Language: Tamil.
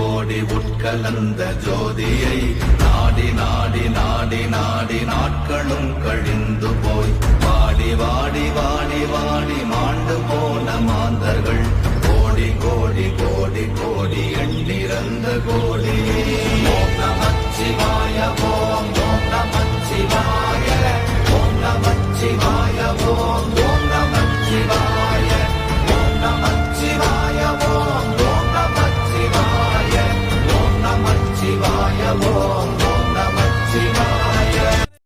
ஓடி உட்கலந்த ஜோதியை நாடி நாடி நாடி நாடி நாட்களும் கழிந்து போய் வாடி வாடி வாடி வாடி மாண்டு போன மாந்தர்கள் கோடி கோடி கோடி கோடி எண்ணிறந்த கோடி ஓம் நமச்சிவாய ஓம்